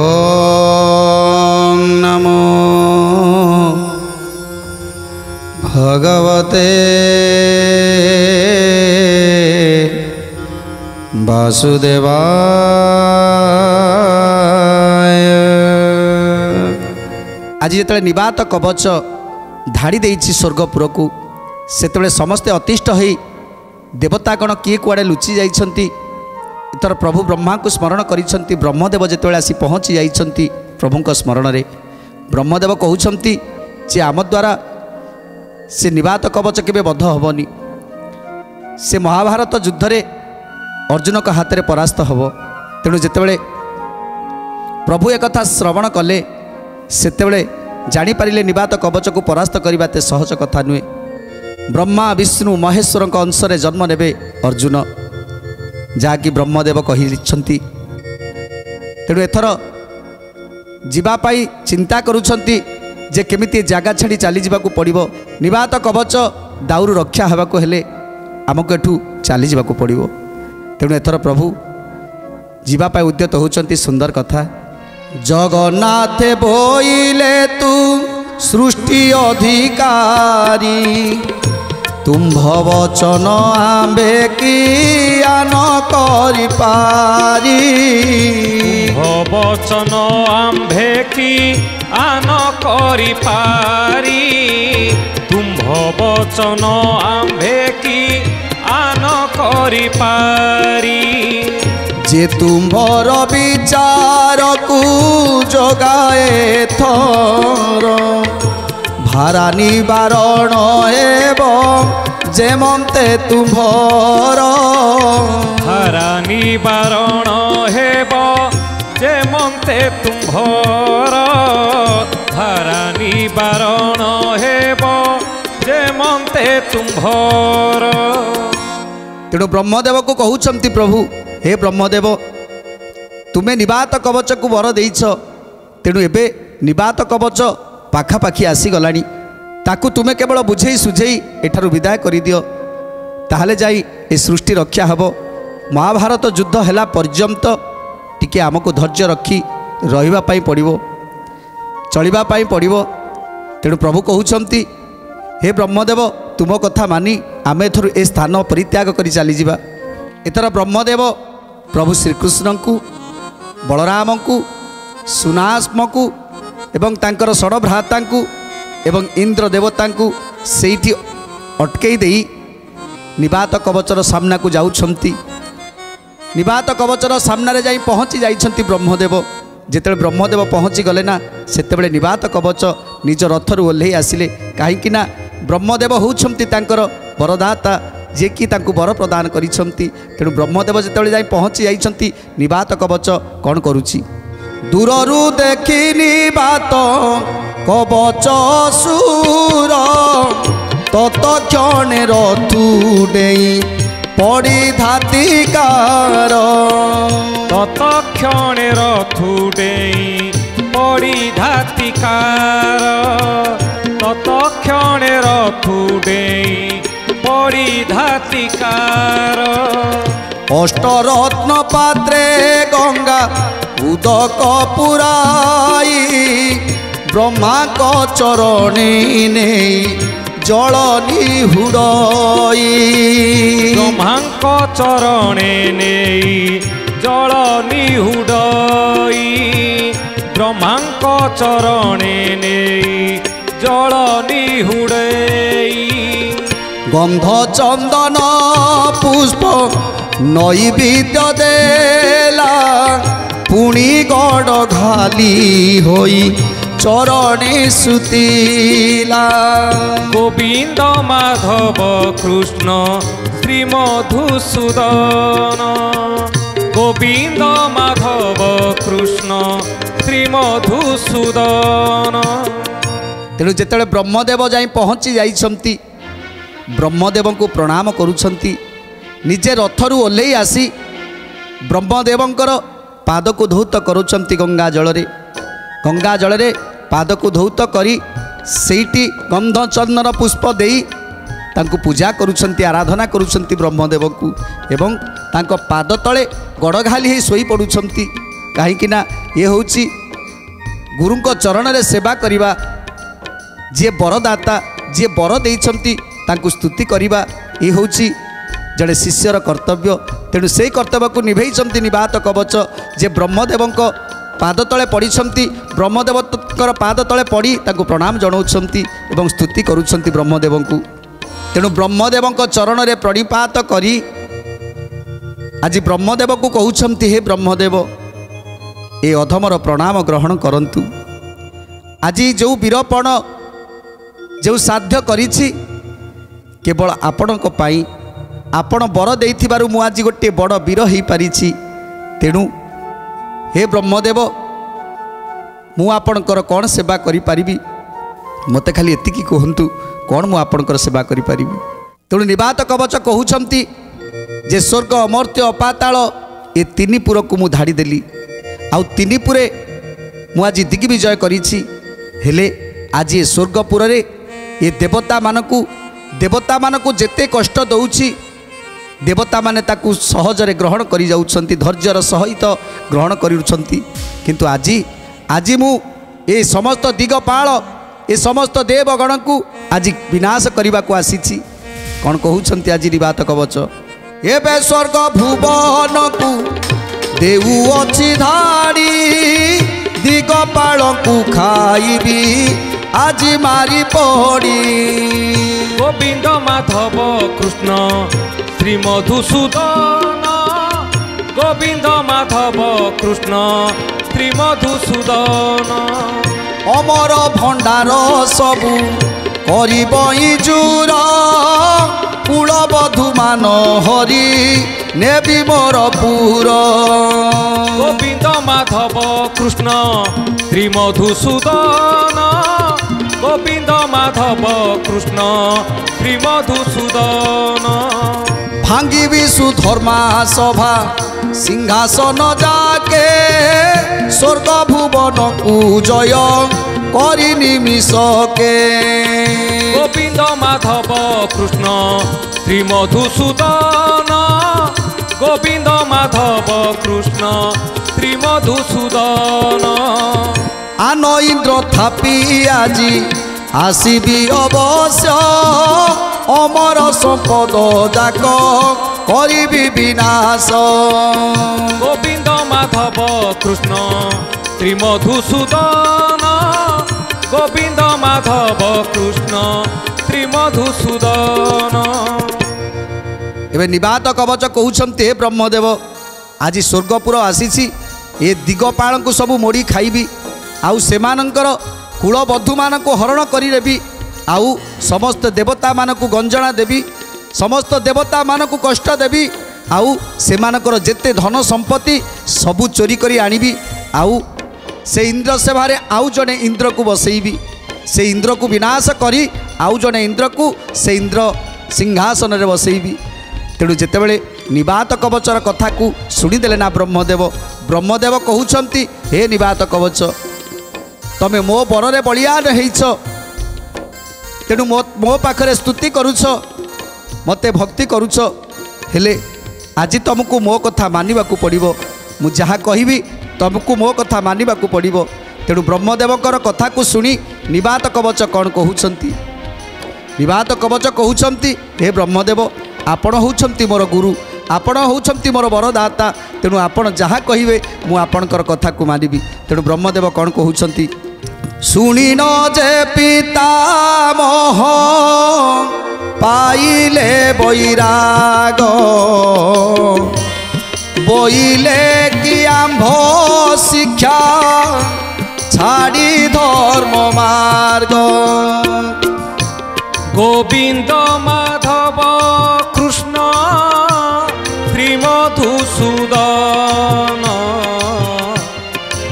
ओम नमो भगवते वासुदेवाय। आज जिते निवात कवच धाड़ी देइछि स्वर्गपुर को सेतबे समस्ते अतिष्ठ होई देवतागण किए कुआड़े लुचि जाइछंती। इतर प्रभु ब्रह्मा को स्मरण करिछंती। ब्रह्मदेव जेतेबेले आसी पहुँची जाइछंती प्रभुंक स्मरण रे ब्रह्मदेव कहउछंती जे आम द्वारा से निवात कवच केबे बद्ध हबनी। से महाभारत युद्ध रे अर्जुन का हाथ में परास्त हब। तेणु जेतेबेले प्रभु एक कथा श्रवण कले सेतेबेले जानि पारिले निवात कवच को परास्त करबा ते सहज कथा नुहे। ब्रह्मा विष्णु महेश्वर अंश रे जन्म नेबे अर्जुन जहाँकि ब्रह्मदेव कहिछंती। तेणु एथर जीवापाई चिंता करुछंती जे केमिति जागा छाड़ी चली जाबाकू पड़िबो। निवात कवच दाउरु रक्षा हेबाकू हेले आमको एठू चली जाबाकू पड़िबो। तेणु एथर प्रभु जीवापाई उद्यत होउछंती। सुंदर कथा। जगन्नाथ बोइले तू सृष्टि अधिकारी तुम्भ वचन आंबे की आन करि पारी। वचन आंबे की आन करि पारी। तुम्भ वचन आंबे की आन करि पारी। जे तुम्भर विचार को जगाए थर भारा निवारण एवं जेमते तुम्भर। भारा निवारण हेब जेमते तुम्भर। भारा निवारण हेब जेमते तुम्भर। तेणु ब्रह्मदेव को कहउछंती प्रभु हे ब्रह्मदेव तुम्हें निवात कवच को वर देइछ। तेणु एबे निवात कवच पाखापाखि आसीगलानी। ताकू तुम्हें केवल बुझेई सुझेई एठारु विदाय करि दियो ताहले जाई ए सृष्टि रक्षा हबो। महाभारत युद्ध हैला पर्यंत टिके आमको धैर्य रखी रहिबा पाई पड़िबो चलिबा पाई पड़िबो। तेणु प्रभु कहउछंती हे ब्रह्मदेव तुम कथा मानी आमे एथरु ए स्थान परित्याग करि चली जिबा। एथर ब्रह्मदेव प्रभु श्रीकृष्ण को बलराम को सुनास्म को एवं तांकर षड भ्राता को एवं इंद्र देवता को सेठी अटकई देई निवात कवचर सामना को जाउछंती। निवात कवचर सामना रे जाई पहुँची जाइछंती ब्रह्मदेव। जेतेबेले ब्रह्मदेव पहुँची गले ना सेतेबेले निवात कवच निज रथरु ओल्हेई आसिले। काहेकि ना ब्रह्मदेव होउछंती तांकर वरदाता जे कि तांकु वर प्रदान करिछंती। तेणु ब्रह्मदेव जेतेबेले जाई पहुँची जाइछंती निवात कवच कौन करुछि। दूररू देखी निवात कवच सुर तत्क्षणे रथु डेई पड़ी धातिकार। तत्क्षणे रथु डेई पड़ी धातिकार। तत्क्षणे रथु डेई पड़ी धातिकार। अष्टरत्न पात्रे गंगा उदक पुराई ब्रह्मा को चरणी नहीं जल निहुड़ई। ब्रह्मा को चरणे नहीं जल निहुड़ई। ब्रह्मा को चरणे नहीं जल निहुड़ई। गंध चंदन पुष्प नैवेद्य देला पुणी गड़ घाली होई चरणे सुतीला। गोविंद माधव कृष्ण श्री मधुसूदन। गोविंद माधव कृष्ण श्री मधुसूदन। तेणु जेतेबेले ब्रह्मदेव जाई पहुँची जाइछंती ब्रह्मदेव को प्रणाम करुछंती। निजे रथरु ओल्हेई आसी ब्रह्मदेवंकर पाद को धौत करुछंती गंगा जल रे। गंगा जल रे पाद को धौत करी सेठी गंध चंदन पुष्प देई तांको पूजा करुछंती आराधना करुछंती ब्रह्मदेव को एवं तांको पाद तले गड़ घाली होई सोई पड़ुछंती। कहीं ये हूँ गुरु चरण में सेवा करवा जी बरदाता जी बर देइछंती तांकु स्तुति करवा ये हूँ जड़े शिष्यर कर्तव्य। तेणु से कर्तव्य को निभेइछंती निवात कवच जे ब्रह्मदेव पाद तले पड़ीछंती ब्रह्मदेवर पाद तले पड़ी तांकु प्रणाम जनाउछंती एवं स्तुति करुछंती ब्रह्मदेव को। तेणु ब्रह्मदेव चरण में प्रणिपात करी आज ब्रह्मदेव को कहउछंती हे ब्रह्मदेव ए अधमर प्रणाम ग्रहण करंतु। आज जो वीरपण जो साध्य करिछि केवल आपणक पाई आपण बर देइथिबारु मु आज गोटे बड़ वीर हो पारिछि। तेणु हे ब्रह्मदेव मु आपणकर कौन सेवा करि पारिबि मते खाली एतिकी कहंतु कौन मु आपणकर सेवा करि पारिबि। तेणु निवात कवच कहउछंती जे स्वर्ग अमर्त्य अपाताल ए तीन पुर को मु धाड़ी देली आउ तीन पुरे मु आज दिग्विजय करिछि। हेले आज ए स्वर्गपुर रे ये देवता मानकु जेते कष्ट दउछि देवता माने ताकू सहजरे ग्रहण करि जाउछंती धैर्यर सहित ग्रहण करिउछंती। किंतु आज मु ए समस्त दिगपाल ए समस्त देवगण को आज विनाश करने को आसी। कौन कहउछंती आज निवात कवच एबे स्वर्ग भुवन को देउ अछि धाड़ी दिगपाल को खाइबी आज मारी पड़ी। गोविंद माधव कृष्ण श्री मधुसूदन गोविंद माधव कृष्ण श्री मधुसूदन अमर भंडार सबु करिबई जुर कुलबधु मान हरि नेबी मोर पुर। गोविंद माधव कृष्ण श्री मधुसूदन गोविंद माधव कृष्ण श्री मधुसूदन भांगी विशु धर्मा सभा सिंहासन जाके स्वर्ग भुवन को जय करी निमिषके। गोविंद माधव कृष्ण श्री मधुसूदन गोविंद माधव कृष्ण श्री मधुसूदन आन इंद्र थापी आजी आसीबी अवश्य अमर संपद जाक करिबी विनाश। गोविंद माधव कृष्ण श्री मधुसूदन गोविंद माधव कृष्ण श्री मधुसूदन। एवं निवात कवच कहउछंती हे ब्रह्मदेव आज स्वर्गपुर आसी ए दिगपाल को सब मोड़ी खाइबी आउ सेमानंकर कुलबधु मान को हरण करेबी आउ समस्त देवता मान को गंजना देवी समस्त देवता मान को कष्ट देवी आउ सेमानकर जेते धन संपत्ति सबु चोरी करी आनिबी आउ से इंद्र सेवारे आउ जने इंद्र को बसैबी से इंद्र को विनाश करी आउ जने इंद्र को से इंद्र सिंहासन रे बसैबी। तेणु जेतेबेले निवात कवचर कथा को शुणीदेले ना ब्रह्मदेव कहउछंती हे निवात कवच तमे मो बରରେ बलियान ହେଇଛ तेणु मो पाखरे स्तुति करुछ मते भक्ति करुछ हेले आज तुमको मो कथा मानिबाकू पड़िबो मु जहा कहिबी तुमको मो कथा मानिबाकू पड़िबो। तेणु ब्रह्मदेवकर कथा को शुणी निवात कवच कौन कहउछंती निवात कवच कहउछंती हे ब्रह्मदेव आपण होउछंती मोर गुरु आपण होउछंती मोर बरदाता तेणु आपण जहा कहिबे मु आपणकर कथा को मानिबी। तेणु ब्रह्मदेव कौन कहउछंती शुणी न जे पितामह पाइले बैराग बोइले कि आंभ शिक्षा छाड़ी धर्म मार्ग। गोविंद माधव कृष्ण श्री मधुसूदन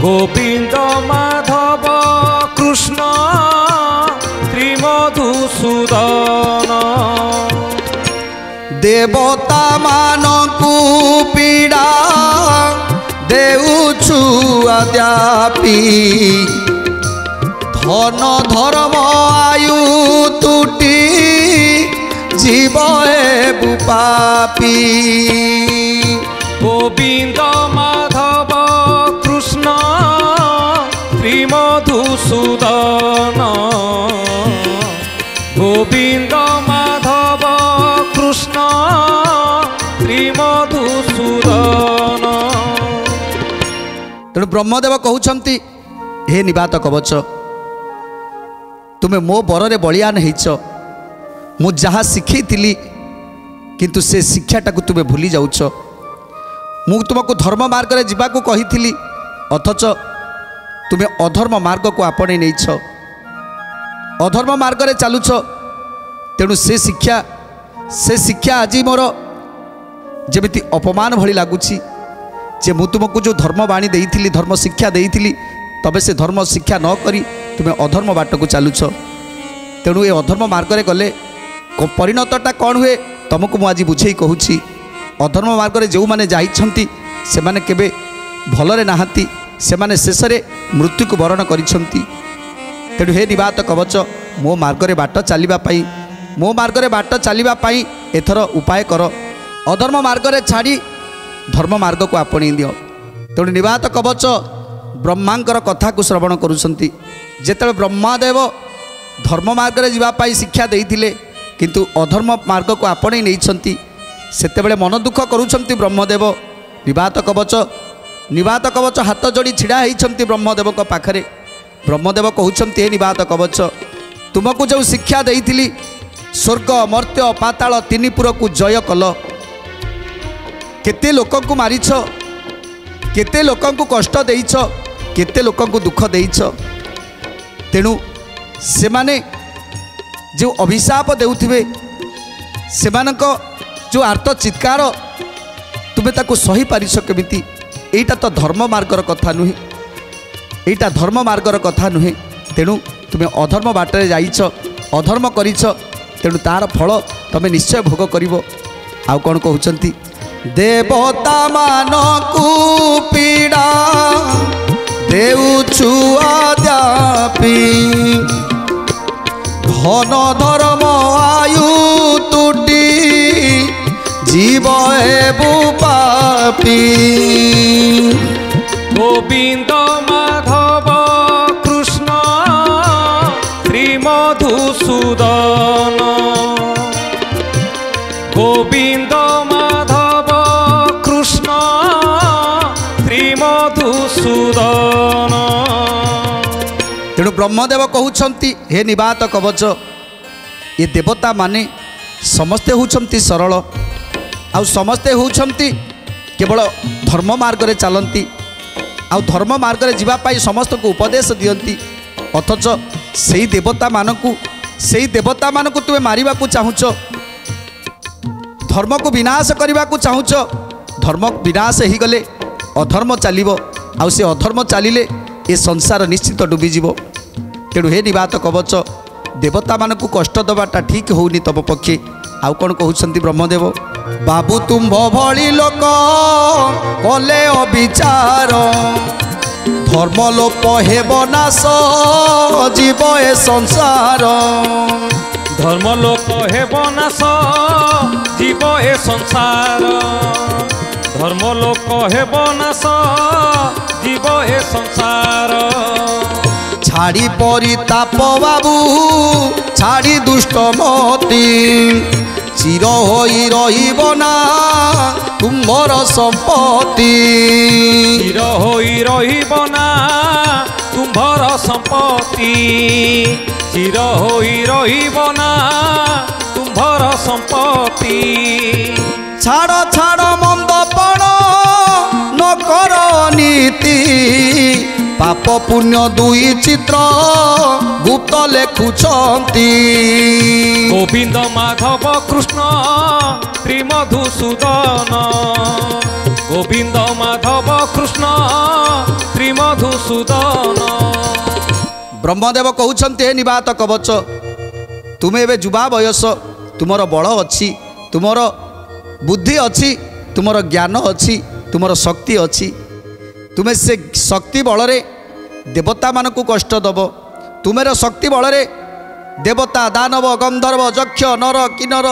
गोविंद माधव कृष्ण श्री मधुसूदन देवता मानकु पीड़ा देउछु अद्यापि धन धर्म आयु तुटी जीव हेबु पापी। गोविंद माधव कृष्ण ମଧୁସୂଦନ ଗୋବିନ୍ଦ ମାଧବ କୃଷ୍ଣ ଶ୍ରୀ ମଧୁସୂଦନ। ତେଣୁ ବ୍ରହ୍ମଦେବ କହୁଛନ୍ତି ହେ ନିବାତ କବଚ, ତୁମେ ମୋ ବରରେ ବଳିୟାନ ହେଇଛ। ମୁଁ ଯାହା ଶିଖେଇଥିଲି କିନ୍ତୁ ସେ ଶିକ୍ଷାଟାକୁ ତୁମେ ଭୁଲି ଯାଉଛ। ମୁଁ ତୁମକୁ ଧର୍ମ ମାର୍ଗରେ ଯିବାକୁ କହିଥିଲି, ଅଥଚ ତୁମେ ଅଧର୍ମ ମାର୍ଗକୁ ଆପଣେଇ ନେଇଛ, ଅଧର୍ମ ମାର୍ଗରେ ଚାଲୁଛ। ତେଣୁ ସେ ଶିକ୍ଷା ଆଜି ମୋର ଯେମିତି ଅପମାନ ଭଳି ଲାଗୁଛି ଯେ ମୁଁ ତୁମକୁ ଯେଉଁ ଧର୍ମ ବାଣୀ ଦେଇଥିଲି, ଧର୍ମ ଶିକ୍ଷା ଦେଇଥିଲି, ତବେ ସେ ଧର୍ମ ଶିକ୍ଷା ନ କରି ତୁମେ ଅଧର୍ମ ବାଟକୁ ଚାଲୁଛ। ତେଣୁ ଏ ଅଧର୍ମ ମାର୍ଗରେ ଗଲେ ପରିଣତଟା କ'ଣ ହୁଏ ତୁମକୁ ମୁଁ ଆଜି ବୁଝେଇ କହୁଛି। ଅଧର୍ମ ମାର୍ଗରେ ଯେଉଁମାନେ ଯାଇଛନ୍ତି ସେମାନେ କେବେ ଭଲରେ ନାହାନ୍ତି, ସେମାନେ ଶେଷରେ ମୃତ୍ୟୁକୁ ବରଣ କରିଛନ୍ତି। ତେଣୁ ହେ ନିବାତ କବଚ, ମୋ ମାର୍ଗରେ ବାଟ ଚାଲିବା ପାଇଁ ଏଥର ଉପାୟ କର। ଅଧର୍ମ ମାର୍ଗରେ ଛାଡ଼ି ଧର୍ମ ମାର୍ଗକୁ ଆପଣେଇ ଦିଅ। ତେଣୁ ନିବାତ କବଚ ବ୍ରହ୍ମାଙ୍କର କଥାକୁ ଶ୍ରବଣ କରୁଛନ୍ତି। ଯେତେବେଳେ ବ୍ରହ୍ମାଦେବ ଧର୍ମ ମାର୍ଗରେ ଯିବା ପାଇଁ ଶିକ୍ଷା ଦେଇଥିଲେ କିନ୍ତୁ ଅଧର୍ମ ମାର୍ଗକୁ ଆପଣେଇ ନେଇଛନ୍ତି, ସେତେବେଳେ ମନ ଦୁଃଖ କରୁଛନ୍ତି ବ୍ରହ୍ମଦେବ। ନିବାତ କବଚ ହାତ ଯୋଡ଼ି ଛିଡ଼ା ହେଇଛନ୍ତି ବ୍ରହ୍ମଦେବଙ୍କ ପାଖରେ। ବ୍ରହ୍ମଦେବ କହୁଛନ୍ତି ହେ ନିବାତ କବଚ, ତୁମକୁ ଯେଉଁ ଶିକ୍ଷା ଦେଇଥିଲି, ସ୍ୱର୍ଗ ମର୍ତ୍ତ୍ୟ ପାତାଳ ତିନିପୁରକୁ ଜୟ କଲ, କେତେ ଲୋକଙ୍କୁ ମାରିଛ, କେତେ ଲୋକଙ୍କୁ କଷ୍ଟ ଦେଇଛ, କେତେ ଲୋକଙ୍କୁ ଦୁଃଖ ଦେଇଛ। ତେଣୁ ସେମାନେ ଯେଉଁ ଅଭିଶାପ ଦେଉଥିବେ, ସେମାନଙ୍କ ଯେଉଁ ଆର୍ତ ଚିତ୍କାର ତୁମେ ତାକୁ ସହିପାରିଛ କେମିତି? ଏଇଟା ତ ଧର୍ମ ମାର୍ଗର କଥା ନୁହେଁ, ଏଇଟା ଧର୍ମ ମାର୍ଗର କଥା ନୁହେଁ। ତେଣୁ ତୁମେ ଅଧର୍ମ ବାଟରେ ଯାଇଛ, ଅଧର୍ମ କରିଛ, ତେଣୁ ତାର ଫଳ ତୁମେ ନିଶ୍ଚୟ ଭୋଗ କରିବ। ଆଉ କ'ଣ କହୁଛନ୍ତି? ଦେବତା ମାନଙ୍କୁ ପୀଡ଼ା ଦେଉଛୁ ଆଦ୍ୟାପି, ଧନ ଧର୍ମ ଆୟୁ ତୁଟି জীব হেবু পাপি। গোবিন্দ মাধব কৃষ্ণ শ্রী মধুসূদন, গোবিন্দ মাধব কৃষ্ণ শ্রী মধুসূদন। তেণু ব্রহ্মদেব কହୁଛନ୍ତି হে নিবাত কবচ, ଏ ଦେବତା ମାନେ ସମସ୍ତେ ହେଉଛନ୍ତି ସରଳ, ଆଉ ସମସ୍ତେ ହେଉଛନ୍ତି କେବଳ ଧର୍ମ ମାର୍ଗରେ ଚାଲନ୍ତି, ଆଉ ଧର୍ମ ମାର୍ଗରେ ଯିବା ପାଇଁ ସମସ୍ତଙ୍କୁ ଉପଦେଶ ଦିଅନ୍ତି। ଅଥଚ ସେଇ ଦେବତାମାନଙ୍କୁ ତୁମେ ମାରିବାକୁ ଚାହୁଁଛ, ଧର୍ମକୁ ବିନାଶ କରିବାକୁ ଚାହୁଁଛ। ଧର୍ମ ବିନାଶ ହେଇଗଲେ ଅଧର୍ମ ଚାଲିବ, ଆଉ ସେ ଅଧର୍ମ ଚାଲିଲେ ଏ ସଂସାର ନିଶ୍ଚିତ ଡୁବିଯିବ। ତେଣୁ ହେ ନିବାତ କବଚ, ଦେବତାମାନଙ୍କୁ କଷ୍ଟ ଦେବାଟା ଠିକ୍ ହେଉନି ତମ ପକ୍ଷେ। ଆଉ କ'ଣ କହୁଛନ୍ତି ବ୍ରହ୍ମଦେବ? ବାବୁ ତୁମ୍ଭ ଭଳି ଲୋକ କଲେ ଅବିଚାର, ଧର୍ମ ଲୋପ ହେବ ନାଶ ଯିବ ଏ ସଂସାର। ধর্ম লোক হেব নাশ জীব এ সংসার, ধর্ম লোক হেব নাশ জীব এ সংসার। ছাড়ি পরিতাপ বাবু ছাড়ি দুষ্ট মতি, চির হই রহিব না তুমর সম্পত্তি। চির হই রহিব না তুম্ভর সম্পত্তি, চির হই রহিব না তুম্ভর সম্পত্তি। ছাড় ছাড় মন্দপণ ন কর নীতি, পাপ পুণ্য দুই চিত্র গুপ্ত লেখুছন্তি। গোবিন্দ মাধব কৃষ্ণ শ্রী মধুসূদন, গোবিন্দ মাধব কৃষ্ণ শ্রী মধুসূদন। ব্রহ্মদেব কହୁଛନ୍ତି ହେ ନିବାତ କବଚ, ତୁମେ ଏବେ ଯୁବା ବୟସ, ତୁମର ବଳ ଅଛି, ତୁମର ବୁଦ୍ଧି ଅଛି, ତୁମର ଜ୍ଞାନ ଅଛି, ତୁମର ଶକ୍ତି ଅଛି। ତୁମେ ସେ ଶକ୍ତି ବଳରେ ଦେବତାମାନଙ୍କୁ କଷ୍ଟ ଦେବ, ତୁମର ଶକ୍ତି ବଳରେ ଦେବତା ଦାନବ ଗନ୍ଧର୍ବ ଯକ୍ଷ ନର କିନ୍ନର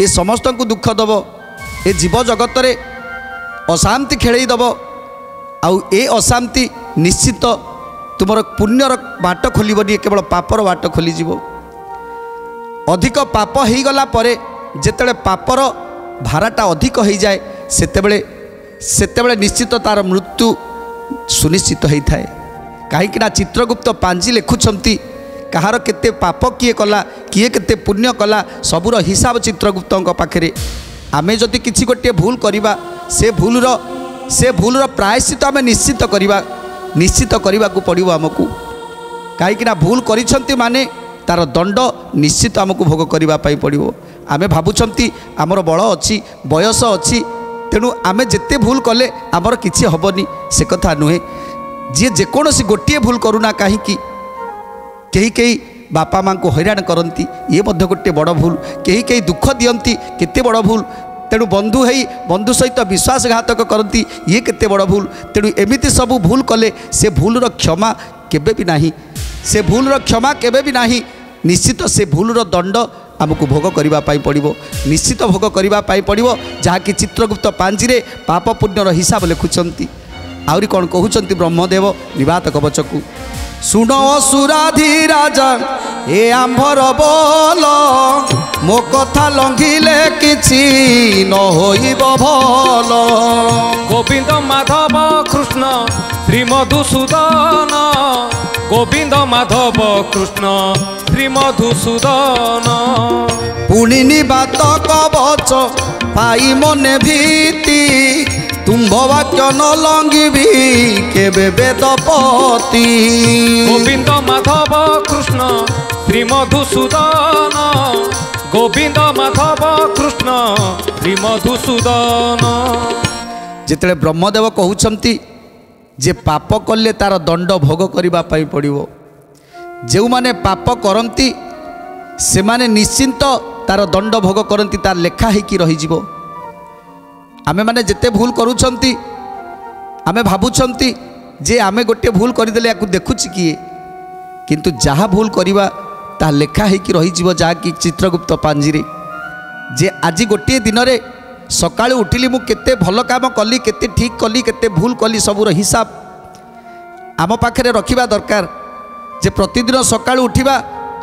ଏ ସମସ୍ତଙ୍କୁ ଦୁଃଖ ଦେବ, ଏ ଜୀବ ଜଗତରେ ଅଶାନ୍ତି ଖେଳେଇ ଦେବ। ଆଉ ଏ ଅଶାନ୍ତି ନିଶ୍ଚିତ तुमर पुण्यर बाट खोलबनी केवल पापर बाट खोलीज अधिक पाप हो गला परे जेतेबेले पापर भाराटा अधिक हो जाए सेतेबेले निश्चित तार मृत्यु सुनिश्चित होता है कहीं चित्रगुप्त पांजी लिखुंट कहार केते पाप किए कला किए केते पुण्य कला सबूर हिसाब चित्रगुप्त पाखे आमे जदि किसी गोटे भूल करवा से भूलर प्रायश्चित आम निश्चित करने को पड़ो आमको कहीं भूल करिसेंती माने तार दंड निश्चित आमको भोग करने पड़ो आमे भावुंट आमर बल अच्छी बयस अच्छी तेणु आमे जेते भूल कले आमर किसी हेनी से कथा नुहे जी जेकोसी गोटे भूल करूना कहीं कहीं बापा माँ को हैरान करती ये गोटे बड़ भूल कहीं दुख दियंती केते बड़ भूल तेणु बंधु सहित विश्वासघातक करती ये केते बड़ भूल तेणु एमिति सब भूल कले से भूलर क्षमा केबे भी नाही से भूलर क्षमा केबे भी नाही निश्चित से भूलर दंड आमको भोग करने पड़ो निश्चित भोग करने पड़ो जहाँकि चित्रगुप्त पांजी रे पाप पुण्यर हिसाब लिखुंट आहरी कौन कहते ब्रह्मदेव निवात कवच को सुन सुराधि राजा ए आंभर बोल मो कथा लंघिले किछि न होइब भल गोविंद माधव कृष्ण श्री मधुसूदन गोविंद माधव कृष्ण श्री मधुसूदन पुणी निवात कवच पाई मने भीति तुम्भ वाक्य न लंघिबी केबे वेदपति गोविंद माधव कृष्ण श्री मधुसूदन गोविंद माधव कृष्ण श्री मधुसूदन जिते ब्रह्मदेव कहउछंती जे पाप कले तार दंड भोग करने पड़ो जो माने पाप करती से माने निश्चिंत तार दंड भोग करती तार लेखा होगी रही आमे माने जेते भूल करूछंती आमे भावुछंती जे आमे गोटे भूल करदेले या देखुची किए किंतु जहाँ भूल करवा ता लेखा होगी रही जहाँकि चित्रगुप्त पांजी रे जे आज गोटे दिन रे सकाळु उठिली मु केते भल काम कली केते ठीक कली केते भूल कली सबूर हिसाब आम पाखे रखा दरकार जे प्रतिदिन सकाळु उठिबा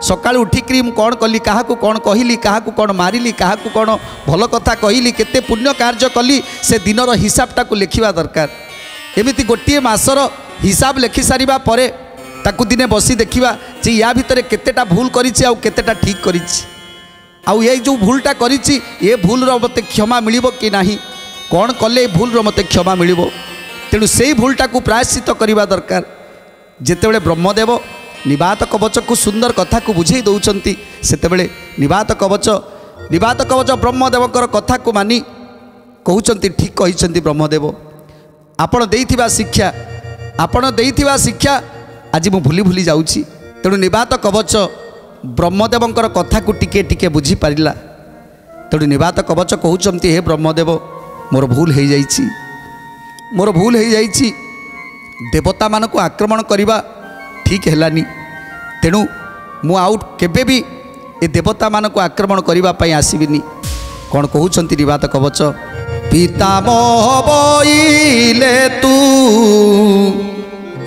सकाळु उठिकी मु कौन कली क्या कौन कहली क्या कौन मारिली क्या कौन भल कथा कहली केते पुण्य कार्य कली से दिनर हिसाबटा को लिखा दरकार एमिति गोटे मासर हिसाब लिखि सारिबा परे ताकु दिने बसी देखिबा जे या भितर केतेटा भूल करिछि आ केतेटा ठीक करिछि आउ ये जो भूलटा करिछि ये भूलर मते क्षमा मिलिबो कि नाही कौन कले भूलर मते क्षमा मिलिबो तेणु से भूलटा को प्रायश्चित करवा दरकार जेतेबेले ब्रह्मदेव निवात कवच को सुंदर कथा को बुझे दौरान सेतेबेले निवात कवच ब्रह्मदेवकर कथा को मानी कहते ठीक कहते ब्रह्मदेव आपण देइथिबा शिक्षा आज मु भूली भूली जाउछि तेणु निवात कवच ब्रह्मदेवकर कथा को टिके टिके बुझी पारिला तेणु निवात कवच कहते हे ब्रह्मदेव मोर भूल हो जाइछि देवता मानक आक्रमण करवा ठीक हैलानी तेणु मु आउ केबे भी ए देवता मानक आक्रमण करने पाई आसबिनी कौन कहते निवात कवच पितामह बइले तू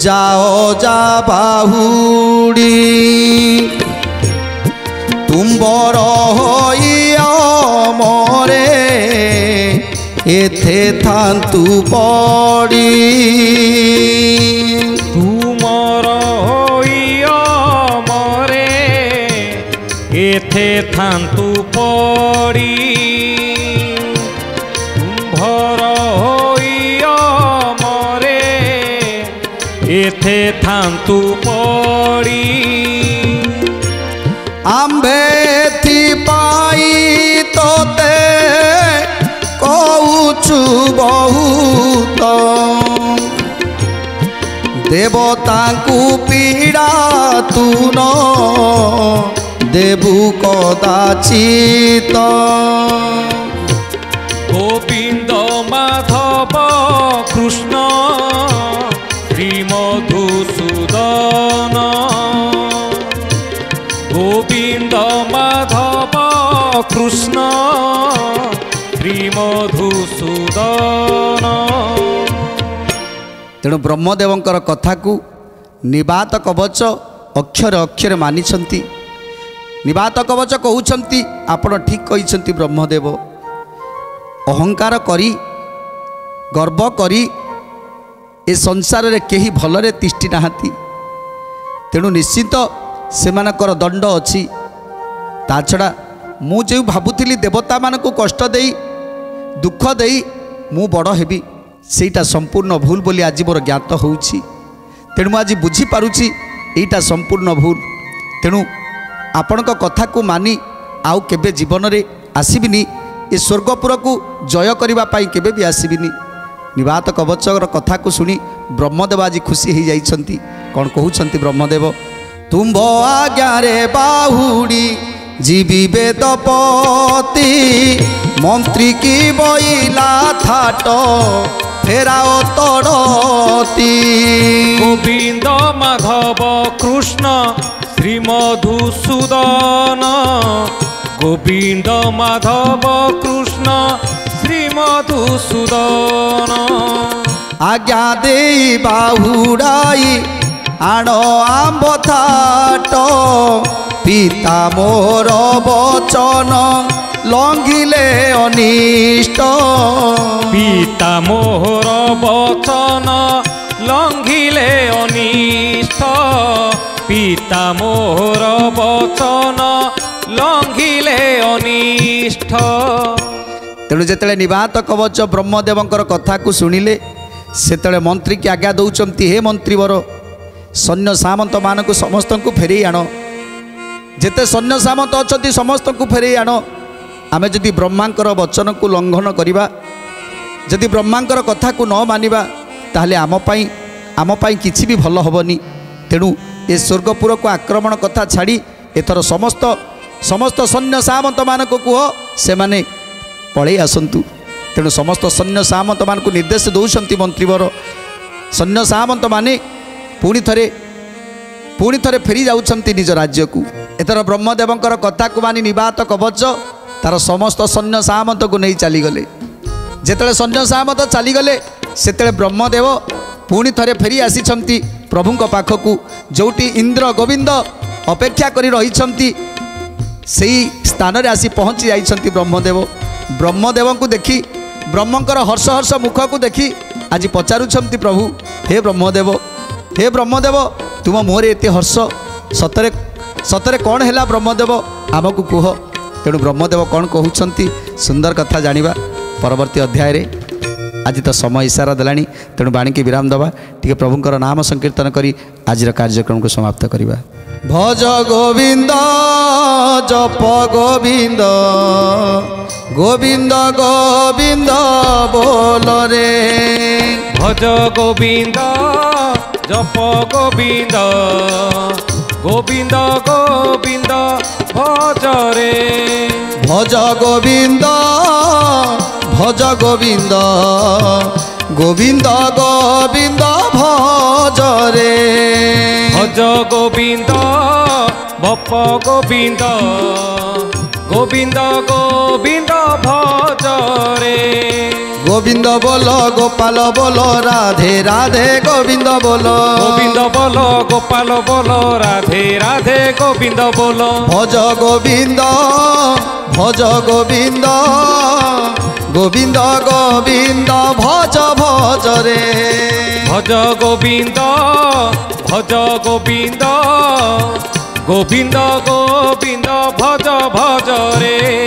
जाओ जा बाहुड़ी तुम्बर होइया मोरे एथे थांतु पड़ी तुमर होइया मोरे एथे थांतु पड़ी तुम्भर होइया मोरे एथे थांतु पड़ी आंबे थी पाई तोते कहूछु बहुत देवता को पीड़ा तू न देबु कदाचित गोविंद माधव कृष्ण श्री मधुसूदन गोविंद माधव कृष्ण श्री मधुसूदन तेणु ब्रह्मदेवंकर कथा को निबात कवच अक्षर अक्षर मानिछंती निबात कवच कहउछंती आपण ठीक कहिछंती ब्रह्मदेव अहंकार करी गर्व करी ए संसार रे केही भलरे तिष्ठि नाहांती तेणु निश्चित सेमानकर दंड अछि ता छड़ा मु जे भाबुथिली देवता मानकु कष्ट देई दुख देई मु बड़ हेबी सेटा संपूर्ण भूल बोली आज मोर ज्ञात होउछि तेणु आज बुझी पारुछि एटा संपूर्ण भूल तेणु आपणक कथा को मानी आउ केबे जीवन रे आसीबिनी ए स्वर्गपुर को जय करबा पाई केबे भी आसीबिनी निबात कवचर कथा को सुनी ब्रह्मदेव आज खुशी हो जाइछंती कौन कहउछंती ब्रह्मदेव तुम्भ आज्ञा रे बाहुड़ी जीवी वेदपति मंत्री की बइला थाट फेराओ तड़ती गोविंद माधव कृष्ण श्री मधुसूदन गोविंद माधव कृष्ण श्री मधुसूदन आज्ञा दे बाहुड़ाई आण आंब थाट पिता मोर बचन लंघिले अनिष्ट पिता मोहर बचन लंघिले अनिष्ट पिता मोहर बचन लंघिले अनिष्ट तेणु जिते निबात कवच ब्रह्मदेवंकर कथा को शुणिले से मंत्री की आज्ञा दौरान हे मंत्रीवर सैन्य सामंत मान समस्त को फेरे आण जेते सैन्य सामंत अच्छा समस्त को फेरे आण आमे जदि ब्रह्मांकर वचन को लंघन करिबा जदि ब्रह्मांकर कथा को न मानिबा ताहले आम पाई किछि भी भल हबनी तेणु ए स्वर्गपुर को आक्रमण कथा छाड़ी एथर समस्त समस्त सैन्य सामंत मान को कह से माने पड़े आसतु तेणु समस्त सैन्य सामंत मान को निर्देश दौरान मंत्रीवर सैन्य सामंत माने पुणी थे फेरी जाउछंती निज राज्य को एथर ब्रह्मदेवंकर कथा को मानी निबात कवच तार समस्त सैन्य सामंत को नहीं चलीगले जिते सैन्य सामंत चलीगले से ब्रह्मदेव पुणी थे फेरी आसी प्रभुंक पाखकू जोटी इंद्र गोविंद अपेक्षा करी रहिछंती सेही स्थान रे आसी पहुँची जाइछंती ब्रह्मदेव ब्रह्मदेव को देखी ब्रह्मंकर हर्ष हर्ष मुख को देखी आज पचारुछंती प्रभु हे ब्रह्मदेव तुम मोहरे एते हर्ष सतरे सतरे कौन है ब्रह्मदेव आमको कुह तेणु ब्रह्मदेव कौन कहउछंती सुंदर कथा जानिबा परवर्ती अध्याय रे आज तो समय इशारा देलानी तेणु बाणी के विराम दबा टिके प्रभुंकर नाम संकीर्तन करी आज कार्यक्रम को समाप्त करिबा भज गोविंद जप गोविंद गोविंद गोविंद बोल रे भज गोविंद जप गोविंद गोविंद गोविंद भज रे भज गोविंद गोविंद गोविंद गोविंद भज रे भज गोविंद बप गोविंद गोविंद गोविंद भज रे गोविंद बोलो गोपाल बोलो राधे राधे गोविंद बोलो गोविंद बोलो गोपाल बोलो राधे राधे गोविंद बोलो भज गोविंद गोविंद गोविंद गोविंद भज भज रे भज गोविंद गोविंद गोविंद गोविंद भज भज रे